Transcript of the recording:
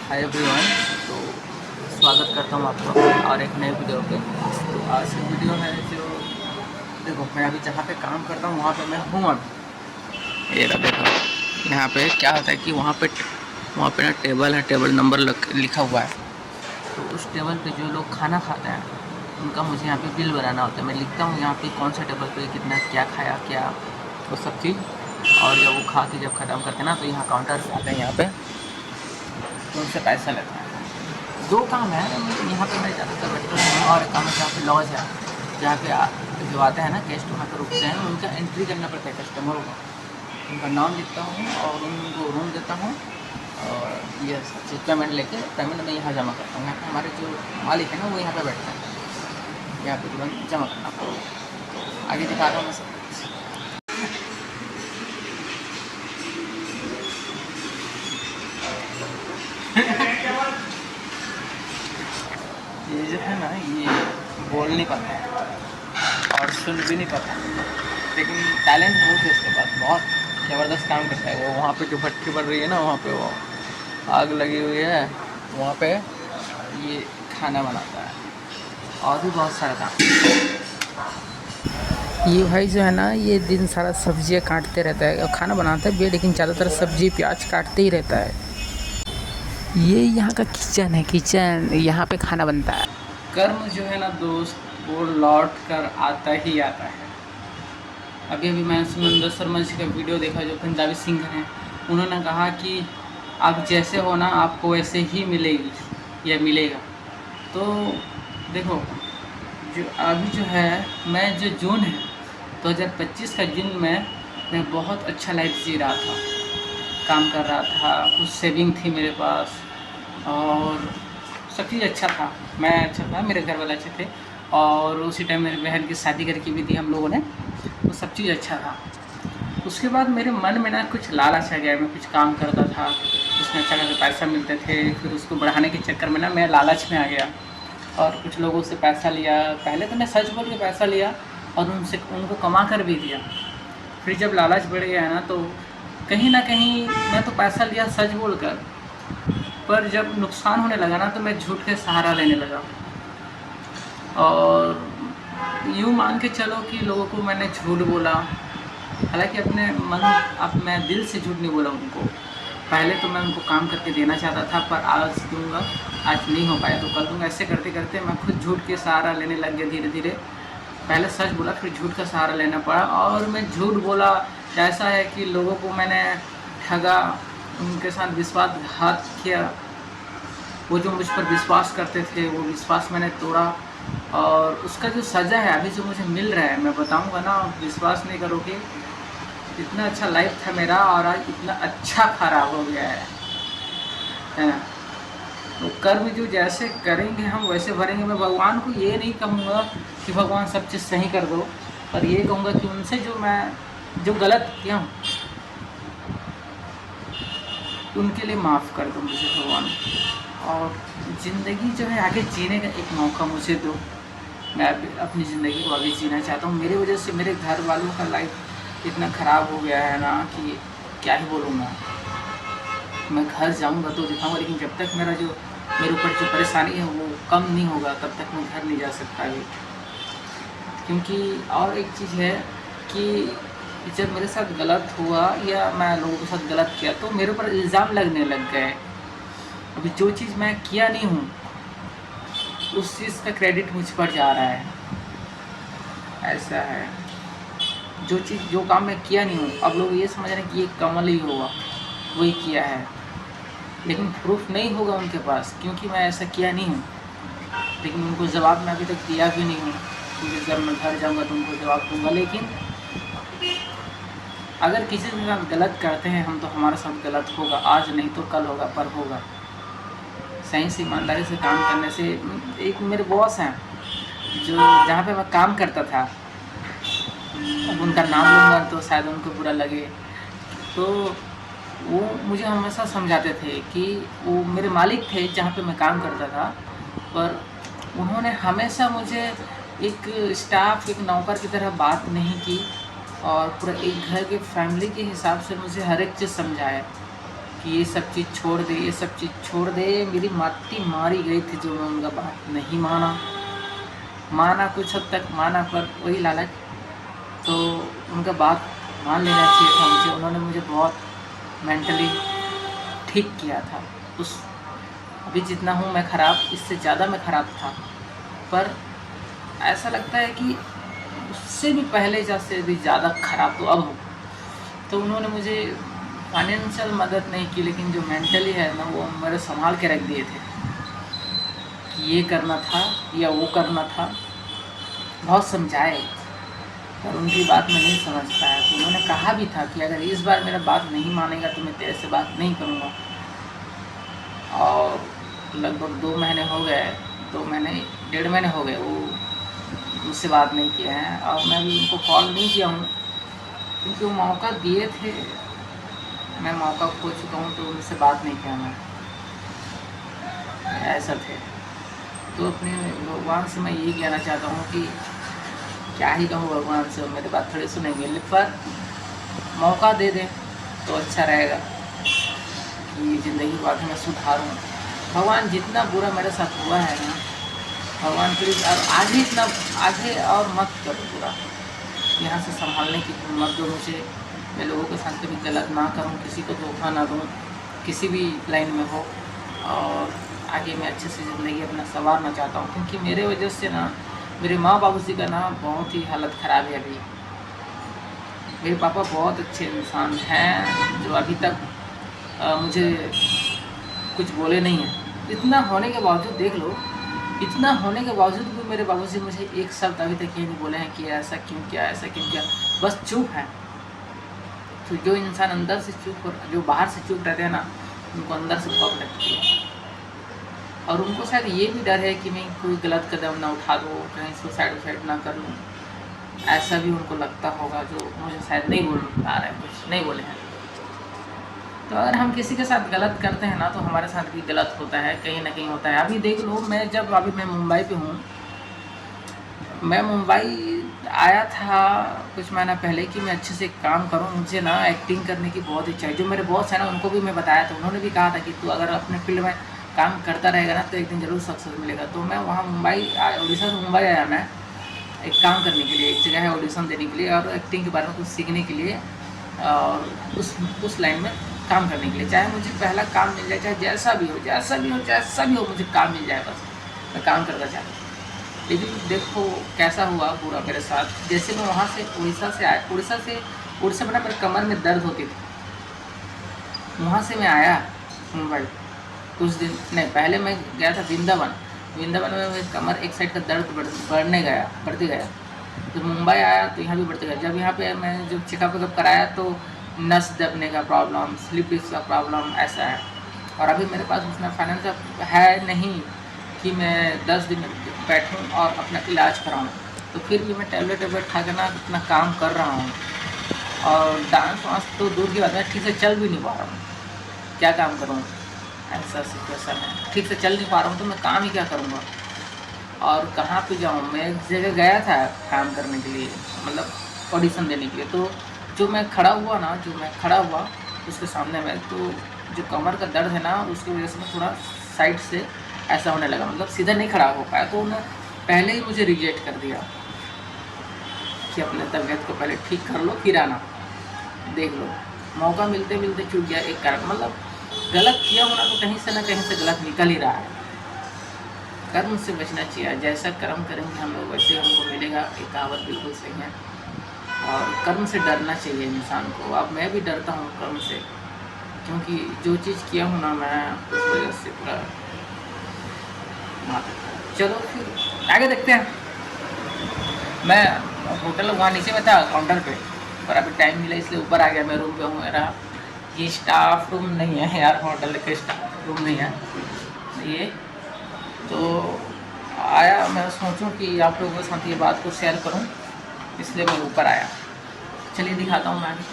Hi everyone. तो स्वागत करता हूँ आपका और एक नए वीडियो पे। तो आज की वीडियो है जो देखो, मैं अभी जहाँ पे काम करता हूँ वहाँ पे मैं हूँ अभी। ये रहा देखो, यहाँ पे क्या होता है कि वहाँ पे ना टेबल है, टेबल नंबर लिखा हुआ है। तो उस टेबल पे जो लोग खाना खाते हैं उनका मुझे यहाँ पे बिल बनाना होता है। मैं लिखता हूँ यहाँ पे कौन सा टेबल पे कितना क्या खाया, क्या वो सब चीज़। और जब वो खा के जब ख़त्म करते हैं ना, तो यहाँ काउंटर पे आते हैं, यहाँ पे तो उनसे पैसा लेते हैं। दो काम है यहाँ पे, मैं ज़्यादातर बैठता हूँ। और एक काम है जहाँ पे लॉज है, जहाँ पे जो आते हैं ना गेस्ट, वहाँ पे रुकते हैं, उनका एंट्री करना पड़ता है कस्टमरों को। उनका नाम लिखता हूँ और उनको रूम देता हूँ, और ये सब चीज़ पेमेंट लेके पेमेंट मैं यहाँ जमा करता हूँ। यहाँ पे हमारे जो मालिक है ना, वो यहाँ पे बैठते हैं, यहाँ पे तुरंत जमा करना पड़ेगा। आगे दिखा रहा हूँ मैं सब। ये जो है ना, ये बोल नहीं पाता है और सुन भी नहीं पाता, लेकिन टैलेंट बहुत है इसके पास, बहुत ज़बरदस्त काम करता है वो। वहाँ पे जो भट्टी बन रही है ना, वहाँ पे वो आग लगी हुई है, वहाँ पे ये खाना बनाता है और भी बहुत सारा काम। ये भाई जो है ना, ये दिन सारा सब्जियाँ काटते रहता है और खाना बनाता भी है, लेकिन ज़्यादातर सब्जी प्याज काटते ही रहता है। ये यहाँ का किचन है, किचन, यहाँ पे खाना बनता है। कर्म जो है ना दोस्त, वो लौट कर आता ही आता है। अभी मैंने सुमंदर शर्मा जी का वीडियो देखा, जो पंजाबी सिंगर हैं। उन्होंने कहा कि आप जैसे हो ना, आपको वैसे ही मिलेगी या मिलेगा। तो देखो, जो अभी जो है, मैं जो जून है 2025 का जून में मैं बहुत अच्छा लाइफ जी रहा था, काम कर रहा था, कुछ सेविंग थी मेरे पास और सब चीज़ अच्छा था। मैं अच्छा था, मेरे घर वाले अच्छे थे, और उसी टाइम मेरी बहन की शादी करके भी दी हम लोगों ने, तो सब चीज़ अच्छा था। उसके बाद मेरे मन में ना कुछ लालच आ गया। मैं कुछ काम करता था, उसमें अच्छा खासा पैसा मिलते थे, फिर उसको बढ़ाने के चक्कर में ना मैं लालच में आ गया और कुछ लोगों से पैसा लिया। पहले तो मैं सच बोल के पैसा लिया और उनको कमा कर भी दिया। फिर जब लालच बढ़ गया है ना, तो कहीं ना कहीं मैं तो पैसा लिया सच बोल कर, पर जब नुकसान होने लगा ना, तो मैं झूठ के सहारा लेने लगा। और यूँ मान के चलो कि लोगों को मैंने झूठ बोला, हालांकि अपने मन, अब मैं दिल से झूठ नहीं बोला उनको। पहले तो मैं उनको काम करके देना चाहता था, पर आज दूंगा, आज नहीं हो पाया तो कल दूंगा। ऐसे करते करते मैं खुद झूठ के सहारा लेने लग गया धीरे धीरे। पहले सच बोला, फिर झूठ का सहारा लेना पड़ा, और मैं झूठ बोला। ऐसा है कि लोगों को मैंने ठगा, उनके साथ विश्वासघात किया। वो जो मुझ पर विश्वास करते थे, वो विश्वास मैंने तोड़ा, और उसका जो सज़ा है अभी जो मुझे मिल रहा है, मैं बताऊंगा ना, विश्वास नहीं करोगे। इतना अच्छा लाइफ था मेरा और आज इतना अच्छा खराब हो गया है ना। तो कर्म जो जैसे करेंगे हम वैसे भरेंगे। मैं भगवान को ये नहीं कहूँगा कि भगवान सब चीज़ सही कर दो, पर ये कहूँगा कि उनसे जो गलत किया हूँ, उनके लिए माफ़ कर दो मुझे भगवान। और ज़िंदगी जो है आगे जीने का एक मौका मुझे दो। मैं अपनी ज़िंदगी को आगे जीना चाहता हूँ। मेरी वजह से मेरे घर वालों का लाइफ इतना ख़राब हो गया है ना कि क्या ही बोलूँ मैं घर जाऊँगा तो दिखाऊँगा, लेकिन जब तक मेरे ऊपर जो परेशानी है वो कम नहीं होगा, तब तक मैं घर नहीं जा सकता अभी। क्योंकि और एक चीज़ है कि जब मेरे साथ गलत हुआ या मैं लोगों के साथ गलत किया, तो मेरे ऊपर इल्ज़ाम लगने लग गए। अभी जो चीज़ मैं किया नहीं हूँ, उस चीज़ का क्रेडिट मुझ पर जा रहा है। ऐसा है, जो काम मैं किया नहीं हूँ, अब लोग ये समझ रहे हैं कि ये कमल ही होगा, वही किया है, लेकिन प्रूफ नहीं होगा उनके पास, क्योंकि मैं ऐसा किया नहीं हूँ। लेकिन उनको जवाब मैं अभी तक दिया भी नहीं हूँ, क्योंकि जब मैं घर जाऊँगा तो उनको जवाब दूँगा। लेकिन अगर किसी के साथ गलत करते हैं हम, तो हमारे साथ गलत होगा, आज नहीं तो कल होगा, पर होगा। सही से ईमानदारी से काम करने से। एक मेरे बॉस हैं, जो जहाँ पे मैं काम करता था, अब उनका नाम लूँगा तो शायद उनको बुरा लगे, तो वो मुझे हमेशा समझाते थे कि वो मेरे मालिक थे जहाँ पे मैं काम करता था, पर उन्होंने हमेशा मुझे एक स्टाफ, एक नौकर की तरह बात नहीं की, और पूरा एक घर के फैमिली के हिसाब से मुझे हर एक चीज़ समझाया। कि ये सब चीज़ छोड़ दे, ये सब चीज़ छोड़ दे। मेरी माटी मारी गई थी जो मैं उनका बात नहीं माना कुछ हद तक माना, पर वही लालच। तो उनका बात मान लेना चाहिए था मुझे। उन्होंने मुझे बहुत मेंटली ठीक किया था। उस अभी जितना हूँ मैं ख़राब, इससे ज़्यादा मैं ख़राब था, पर ऐसा लगता है कि उससे भी पहले जैसे भी ज़्यादा ख़राब तो अब हूँ। तो उन्होंने मुझे फाइनेंशियल मदद नहीं की, लेकिन जो मेंटली है ना वो मेरे संभाल के रख दिए थे कि ये करना था या वो करना था। बहुत समझाए, पर उनकी बात में नहीं समझ पाया। तो उन्होंने कहा भी था कि अगर इस बार मेरा बात नहीं मानेगा तो मैं तेरे से बात नहीं करूँगा। और लगभग 2 महीने हो गए, 2 महीने 1.5 महीने हो गए वो मुझसे बात नहीं किए हैं। और मैं भी उनको कॉल नहीं किया हूँ, क्योंकि वो मौका दिए थे, मैं मौका खो चुका हूँ, तो उनसे बात नहीं किया मैं। ऐसा थे। तो अपने भगवान से मैं यही कहना चाहता हूँ कि क्या ही कहूँ भगवान से, मेरी बात थोड़ी सुनेंगे, पर मौका दे दें तो अच्छा रहेगा कि ज़िंदगी को आगे मैं सुधारूँ। भगवान जितना बुरा मेरे साथ हुआ है ना, भगवान प्लीज़ और आगे और मत करो बुरा। यहाँ से संभालने की हिम्मत दो मुझे। मैं लोगों के साथ कभी गलत ना करूँ, किसी को धोखा ना दूँ, किसी भी लाइन में हो। और आगे मैं अच्छे से ज़िंदगी अपना संवारना चाहता हूँ, क्योंकि मेरे वजह से ना मेरे माँ बाबू जी का ना बहुत ही हालत ख़राब है अभी। मेरे पापा बहुत अच्छे इंसान हैं, जो अभी तक मुझे कुछ बोले नहीं हैं। इतना होने के बावजूद देख लो, इतना होने के बावजूद भी मेरे बाबूजी मुझे एक शब्द अभी तक ये नहीं बोले हैं कि ऐसा क्यों किया, ऐसा क्यों किया। बस चुप है। तो जो इंसान अंदर से चुप और जो बाहर से चुप रहते हैं ना, उनको अंदर से खौफ लगती है। और उनको शायद ये भी डर है कि मैं कोई गलत कदम ना उठा दूँ, कहीं सुसाइड ना कर लूँ। ऐसा भी उनको लगता होगा, जो मुझे शायद नहीं बोल पा रहे हैं, कुछ नहीं बोले हैं। तो अगर हम किसी के साथ गलत करते हैं ना, तो हमारे साथ भी गलत होता है, कहीं ना कहीं होता है। अभी देख लो, मैं मुंबई पे हूँ। मैं मुंबई आया था कुछ महीना पहले कि मैं अच्छे से काम करूँ। मुझे ना एक्टिंग करने की बहुत इच्छा है। जो मेरे बॉस है ना, उनको भी मैं बताया था। उन्होंने भी कहा था कि तू अगर अपने फील्ड में काम करता रहेगा ना, तो एक दिन ज़रूर सक्सेस मिलेगा। तो मैं वहाँ उड़ीसा से मुंबई आया मैं एक काम करने के लिए, एक जगह है ऑडिशन देने के लिए और एक्टिंग के बारे में कुछ सीखने के लिए, और उस लाइन में काम करने के लिए। चाहे मुझे पहला काम मिल जाए, चाहे जैसा भी हो मुझे काम मिल जाए, बस मैं काम करना चाहता हूँ। लेकिन देखो कैसा हुआ पूरा मेरे साथ। जैसे मैं वहाँ से उड़ीसा में ना मेरे कमर में दर्द होती थी। वहाँ से मैं आया मुंबई, कुछ दिन नहीं पहले मैं गया था वृंदावन में मेरी कमर एक साइड का दर्द बढ़ते गया। तो मुंबई आया तो यहाँ भी बढ़ते गया। जब यहाँ पे मैं जब चेकअप कराया तो नस दबने का प्रॉब्लम, स्लिप डिस्क का प्रॉब्लम ऐसा है। और अभी मेरे पास उतना फाइनेंस है नहीं कि मैं 10 दिन बैठूं और अपना इलाज कराऊं। तो फिर भी मैं टेबलेट खा के ना अपना काम कर रहा हूं। और डांस वांस तो दूर की बात है, ठीक से चल भी नहीं पा रहा हूँ। क्या काम करूँ, ऐसा सिचुएशन है। ठीक से चल नहीं पा रहा हूँ तो मैं काम ही क्या करूँगा और कहाँ पे जाऊँ। मैं एक जगह गया था काम करने के लिए, मतलब ऑडिशन देने के लिए। तो जो मैं खड़ा हुआ उसके सामने में, तो जो कमर का दर्द है ना, उसकी वजह से मैं थोड़ा साइड से ऐसा होने लगा, मतलब सीधा नहीं खड़ा हो पाया। तो उन्होंने पहले ही मुझे रिजेक्ट कर दिया कि अपने तबीयत को पहले ठीक कर लो, फिर आना। देख लो, मौका मिलते मिलते चूक गया एक कारण। मतलब गलत किया होना तो कहीं से ना कहीं से गलत निकल ही रहा है। कर्म से बचना चाहिए। जैसा कर्म करेंगे हम लोग वैसे हमको मिलेगा। एक कहावत बिल्कुल सही है। और कर्म से डरना चाहिए इंसान को। अब मैं भी डरता हूँ कर्म से, क्योंकि जो चीज़ किया हूँ ना मैं, उस वजह से पूरा। चलो फिर आगे देखते हैं। मैं होटल वहाँ नीचे में था काउंटर पे, पर अभी टाइम मिला इसलिए ऊपर आ गया। मैं रूम पे हूँ। मेरा ये स्टाफ रूम नहीं है यार, होटल का स्टाफ रूम नहीं है ये। तो आया, मैं सोचूं कि आप लोगों के साथ ये बात को शेयर करूं, इसलिए मैं ऊपर आया। चलिए दिखाता हूँ मैं आगे।